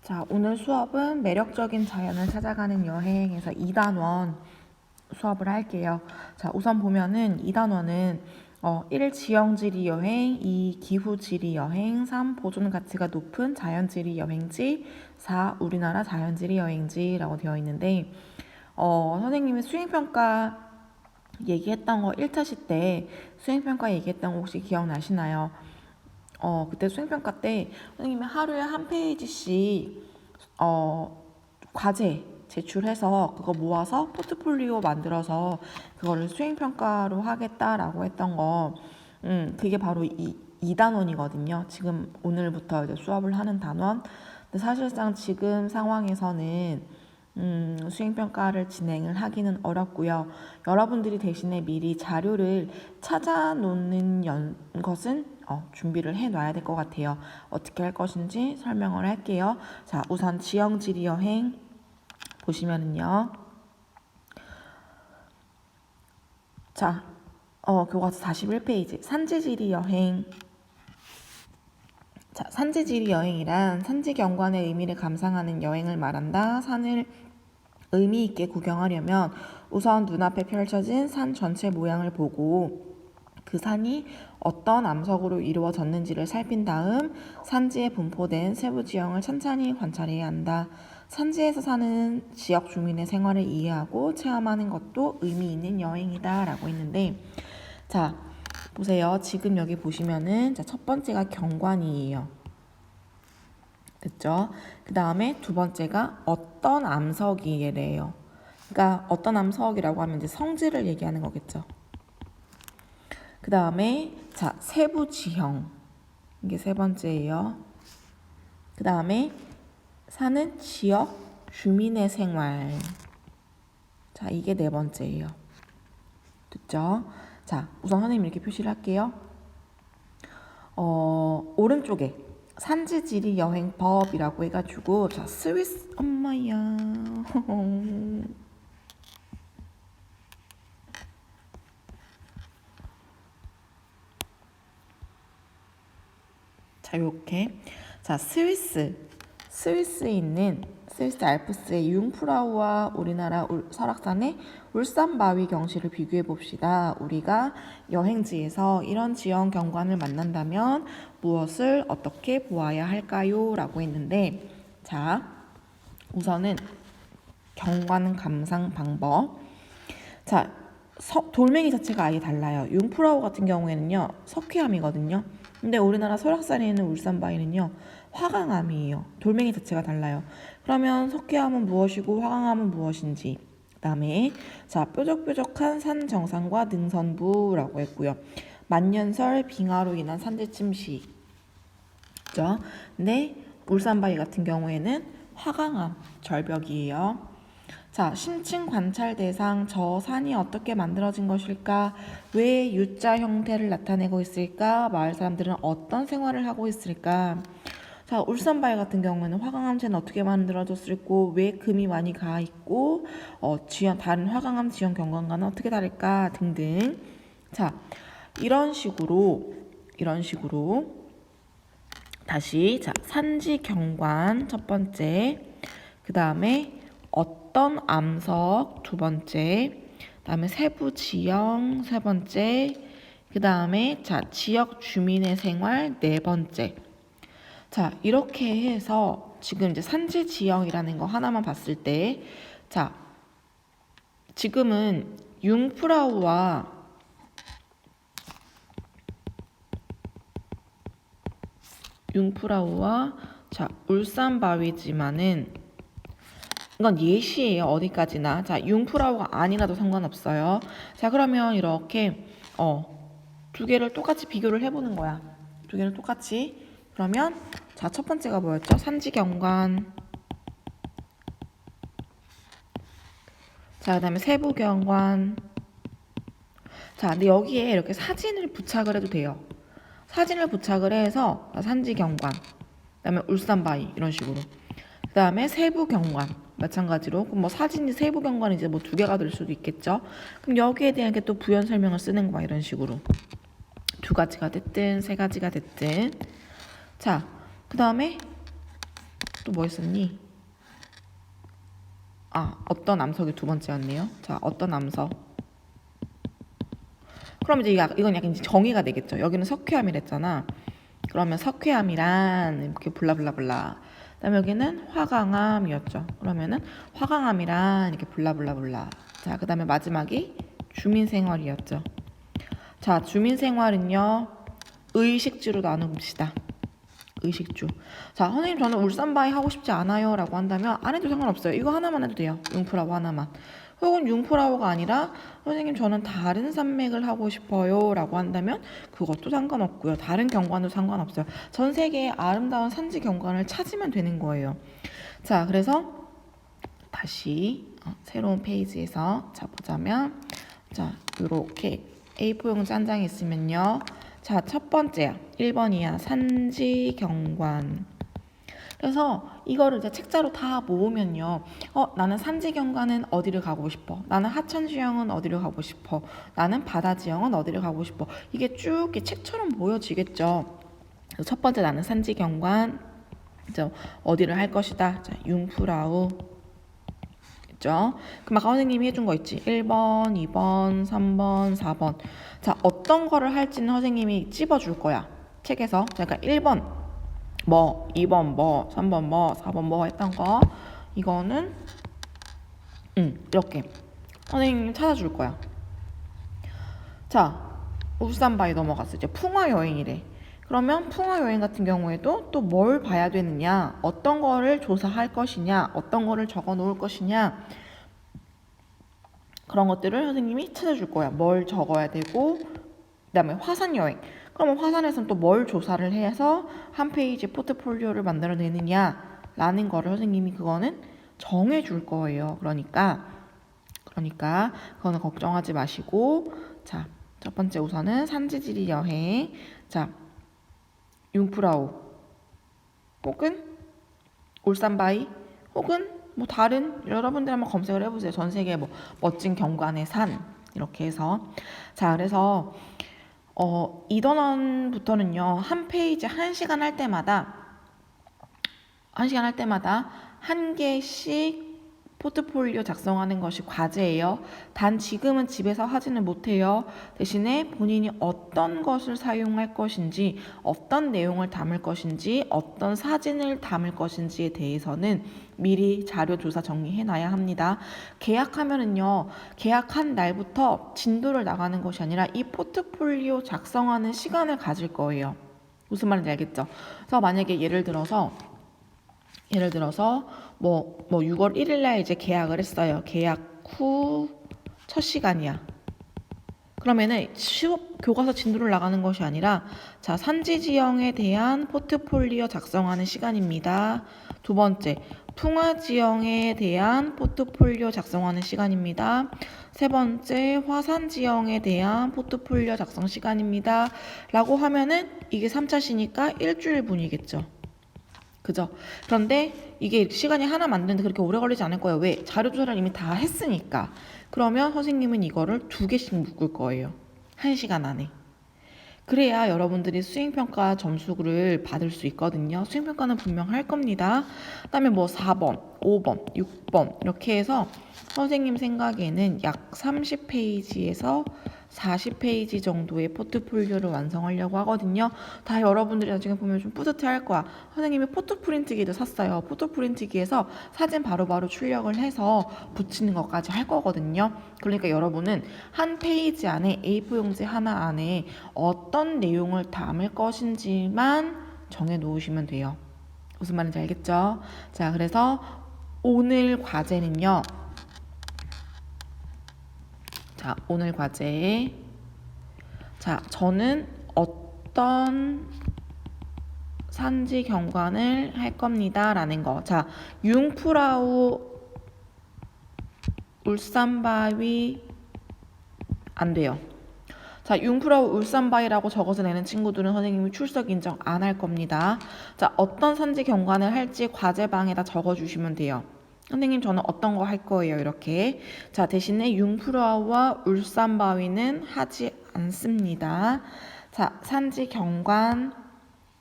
자, 오늘 수업은 매력적인 자연을 찾아가는 여행에서 2단원 수업을 할게요. 자, 우선 보면은 2단원은 1. 지형지리 여행, 2. 기후지리 여행, 3. 보존 가치가 높은 자연지리 여행지, 4. 우리나라 자연지리 여행지라고 되어 있는데 선생님이 수행평가 얘기했던 거 1차시 때 수행평가 얘기했던 거 혹시 기억나시나요? 그때 수행평가 때 선생님이 하루에 한 페이지씩 과제 제출해서 그거 모아서 포트폴리오 만들어서 그거를 수행평가로 하겠다라고 했던 거, 그게 바로 이 2단원이거든요. 지금 오늘부터 이제 수업을 하는 단원. 근데 사실상 지금 상황에서는 수행평가를 진행을 하기는 어렵고요. 여러분들이 대신에 미리 자료를 찾아놓는 것은 준비를 해놔야 될 것 같아요. 어떻게 할 것인지 설명을 할게요. 자, 우선 지형지리 여행 보시면은요. 자, 교과서 41페이지 산지지리 여행. 자, 산지지리 여행이란 산지 경관의 의미를 감상하는 여행을 말한다. 산을 의미 있게 구경하려면 우선 눈앞에 펼쳐진 산 전체 모양을 보고 그 산이 어떤 암석으로 이루어졌는지를 살핀 다음 산지에 분포된 세부 지형을 천천히 관찰해야 한다. 산지에서 사는 지역 주민의 생활을 이해하고 체험하는 것도 의미 있는 여행이다 라고 했는데, 자 보세요. 지금 여기 보시면은 첫 번째가 경관이에요. 됐죠? 그 다음에 두 번째가 어떤 암석이래요. 그러니까 어떤 암석이라고 하면 이제 성질을 얘기하는 거겠죠. 그 다음에 자 세부 지형, 이게 세 번째예요. 그 다음에 사는 지역 주민의 생활, 자 이게 네 번째예요. 됐죠? 자 우선 선생님 이렇게 표시를 할게요. 오른쪽에 산지지리 여행법이라고 해가지고 자 스위스 엄마야 자 이렇게 자 스위스에 있는 스위스 알프스의 융프라우와 우리나라 설악산의 울산바위 경치를 비교해 봅시다. 우리가 여행지에서 이런 지형 경관을 만난다면 무엇을 어떻게 보아야 할까요? 라고 했는데, 자 우선은 경관 감상 방법. 자 돌멩이 자체가 아예 달라요. 융프라우 같은 경우에는요 석회암이거든요. 근데 우리나라 설악산에 있는 울산바위는요 화강암이에요. 돌멩이 자체가 달라요. 그러면 석회암은 무엇이고 화강암은 무엇인지, 그 다음에 자 뾰족뾰족한 산 정상과 능선부라고 했고요. 만년설 빙하로 인한 산지침 시. 그죠? 근데 울산바위 같은 경우에는 화강암 절벽이에요. 자, 심층 관찰 대상, 저 산이 어떻게 만들어진 것일까? 왜 U자 형태를 나타내고 있을까? 마을 사람들은 어떤 생활을 하고 있을까? 자, 울산바위 같은 경우에는 화강암체는 어떻게 만들어졌을고, 왜 금이 많이 가 있고, 다른 화강암 지형 경관과는 어떻게 다를까? 등등. 자, 이런 식으로 다시 자 산지 경관 첫 번째, 그 다음에 어떤 암석 두 번째, 그 다음에 세부 지형 세 번째, 그 다음에 자 지역 주민의 생활 네 번째. 자 이렇게 해서 지금 이제 산지 지형이라는 거 하나만 봤을 때, 자 지금은 융프라우와 자 울산바위지만은 이건 예시예요. 어디까지나. 자 융프라우가 아니라도 상관없어요. 자 그러면 이렇게 두 개를 똑같이 비교를 해보는 거야. 두 개를 똑같이. 그러면 자 첫 번째가 뭐였죠? 산지경관. 자 그다음에 세부경관. 자 근데 여기에 이렇게 사진을 부착을 해도 돼요. 사진을 부착을 해서 산지경관, 그 다음에 울산바위 이런 식으로, 그 다음에 세부경관 마찬가지로. 그럼 뭐 사진이 세부경관이 이제 뭐 두 개가 될 수도 있겠죠. 그럼 여기에 대한 게 또 부연 설명을 쓰는 거야. 이런 식으로 두 가지가 됐든 세 가지가 됐든. 자 그 다음에 또 뭐 있었니? 어떤 암석이 두 번째였네요. 자, 어떤 암석. 그럼 이제 이건 약간 이제 정의가 되겠죠. 여기는 석회암이랬잖아. 그러면 석회암이란 이렇게 블라블라블라. 그다음에 여기는 화강암이었죠. 그러면은 화강암이란 이렇게 블라블라블라. 자, 그다음에 마지막이 주민생활이었죠. 자, 주민생활은요. 의식주로 나눠봅시다. 의식주. 자, 선생님 저는 울산바위 하고 싶지 않아요 라고 한다면 안 해도 상관없어요. 이거 하나만 해도 돼요. 융프라우 하나만. 혹은 융프라우가 아니라 선생님 저는 다른 산맥을 하고 싶어요 라고 한다면 그것도 상관없고요. 다른 경관도 상관없어요. 전 세계의 아름다운 산지 경관을 찾으면 되는 거예요. 자, 그래서 다시 새로운 페이지에서 자 보자면 자 이렇게 A4용지 한 장이 있으면요. 자, 첫 번째야. 1번이야. 산지 경관. 그래서 이거를 이제 책자로 다 모으면요. 나는 산지 경관은 어디를 가고 싶어. 나는 하천 지형은 어디를 가고 싶어. 나는 바다 지형은 어디를 가고 싶어. 이게 쭉 이렇게 책처럼 보여지겠죠. 그래서 첫 번째 나는 산지 경관. 이제 어디를 할 것이다. 자, 융프라우. 있죠? 그럼 아까 선생님이 해준 거 있지? 1번, 2번, 3번, 4번. 자, 어떤 거를 할지는 선생님이 찝어줄 거야. 책에서. 그러니까 1번 뭐, 2번 뭐, 3번 뭐, 4번 뭐 했던 거. 이거는 이렇게 선생님이 찾아줄 거야. 자, 울산바위 넘어갔어. 이제 풍화 여행이래. 그러면 풍화 여행 같은 경우에도 또 뭘 봐야 되느냐, 어떤 거를 조사할 것이냐, 어떤 거를 적어 놓을 것이냐, 그런 것들을 선생님이 찾아줄 거야. 뭘 적어야 되고, 그다음에 화산 여행. 그러면 화산에서는 또 뭘 조사를 해서 한 페이지 포트폴리오를 만들어내느냐라는 거를 선생님이 그거는 정해줄 거예요. 그러니까 그거는 걱정하지 마시고, 자, 첫 번째 우선은 산지지리 여행. 자, 융프라우 혹은 울산바위 혹은 뭐 다른 여러분들 한번 검색을 해보세요. 전 세계 뭐 멋진 경관의 산 이렇게 해서. 자, 그래서 2단원부터는요 한 페이지 1시간 할 때마다 한 개씩 포트폴리오 작성하는 것이 과제예요. 단 지금은 집에서 하지는 못해요. 대신에 본인이 어떤 것을 사용할 것인지, 어떤 내용을 담을 것인지, 어떤 사진을 담을 것인지에 대해서는 미리 자료 조사 정리해놔야 합니다. 계약하면은요, 계약한 날부터 진도를 나가는 것이 아니라 이 포트폴리오 작성하는 시간을 가질 거예요. 무슨 말인지 알겠죠? 그래서 만약에 예를 들어서 뭐 6월 1일 날 이제 계약을 했어요. 계약 후 첫 시간이야. 그러면은 교과서 진도를 나가는 것이 아니라 자, 산지 지형에 대한 포트폴리오 작성하는 시간입니다. 두 번째, 풍화 지형에 대한 포트폴리오 작성하는 시간입니다. 세 번째, 화산 지형에 대한 포트폴리오 작성 시간입니다. 라고 하면은 이게 3차시니까 일주일 분이겠죠. 그죠? 그런데 이게 시간이 하나 만드는데 그렇게 오래 걸리지 않을 거예요. 왜? 자료 조사를 이미 다 했으니까. 그러면 선생님은 이거를 2개씩 묶을 거예요. 1시간 안에. 그래야 여러분들이 수행평가 점수를 받을 수 있거든요. 수행평가는 분명 할 겁니다. 그다음에 뭐 4번, 5번, 6번 이렇게 해서 선생님 생각에는 약 30페이지에서 40페이지 정도의 포트폴리오를 완성하려고 하거든요. 다 여러분들이 나중에 보면 좀 뿌듯해할 거야. 선생님이 포토프린트기도 샀어요. 포토프린트기에서 사진 바로바로 출력을 해서 붙이는 것까지 할 거거든요. 그러니까 여러분은 한 페이지 안에 A4 용지 하나 안에 어떤 내용을 담을 것인지만 정해 놓으시면 돼요. 무슨 말인지 알겠죠? 자, 그래서 오늘 과제는요. 자, 오늘 과제. 자, 저는 어떤 산지 경관을 할 겁니다. 라는 거. 자, 융프라우 울산바위 안 돼요. 자, 융프라우 울산바위라고 적어서 내는 친구들은 선생님이 출석 인정 안 할 겁니다. 자, 어떤 산지 경관을 할지 과제방에다 적어주시면 돼요. 선생님 저는 어떤 거 할 거예요. 이렇게. 자, 대신에 융프라우와 울산바위는 하지 않습니다. 자, 산지 경관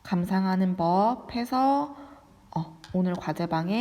감상하는 법 해서 오늘 과제방에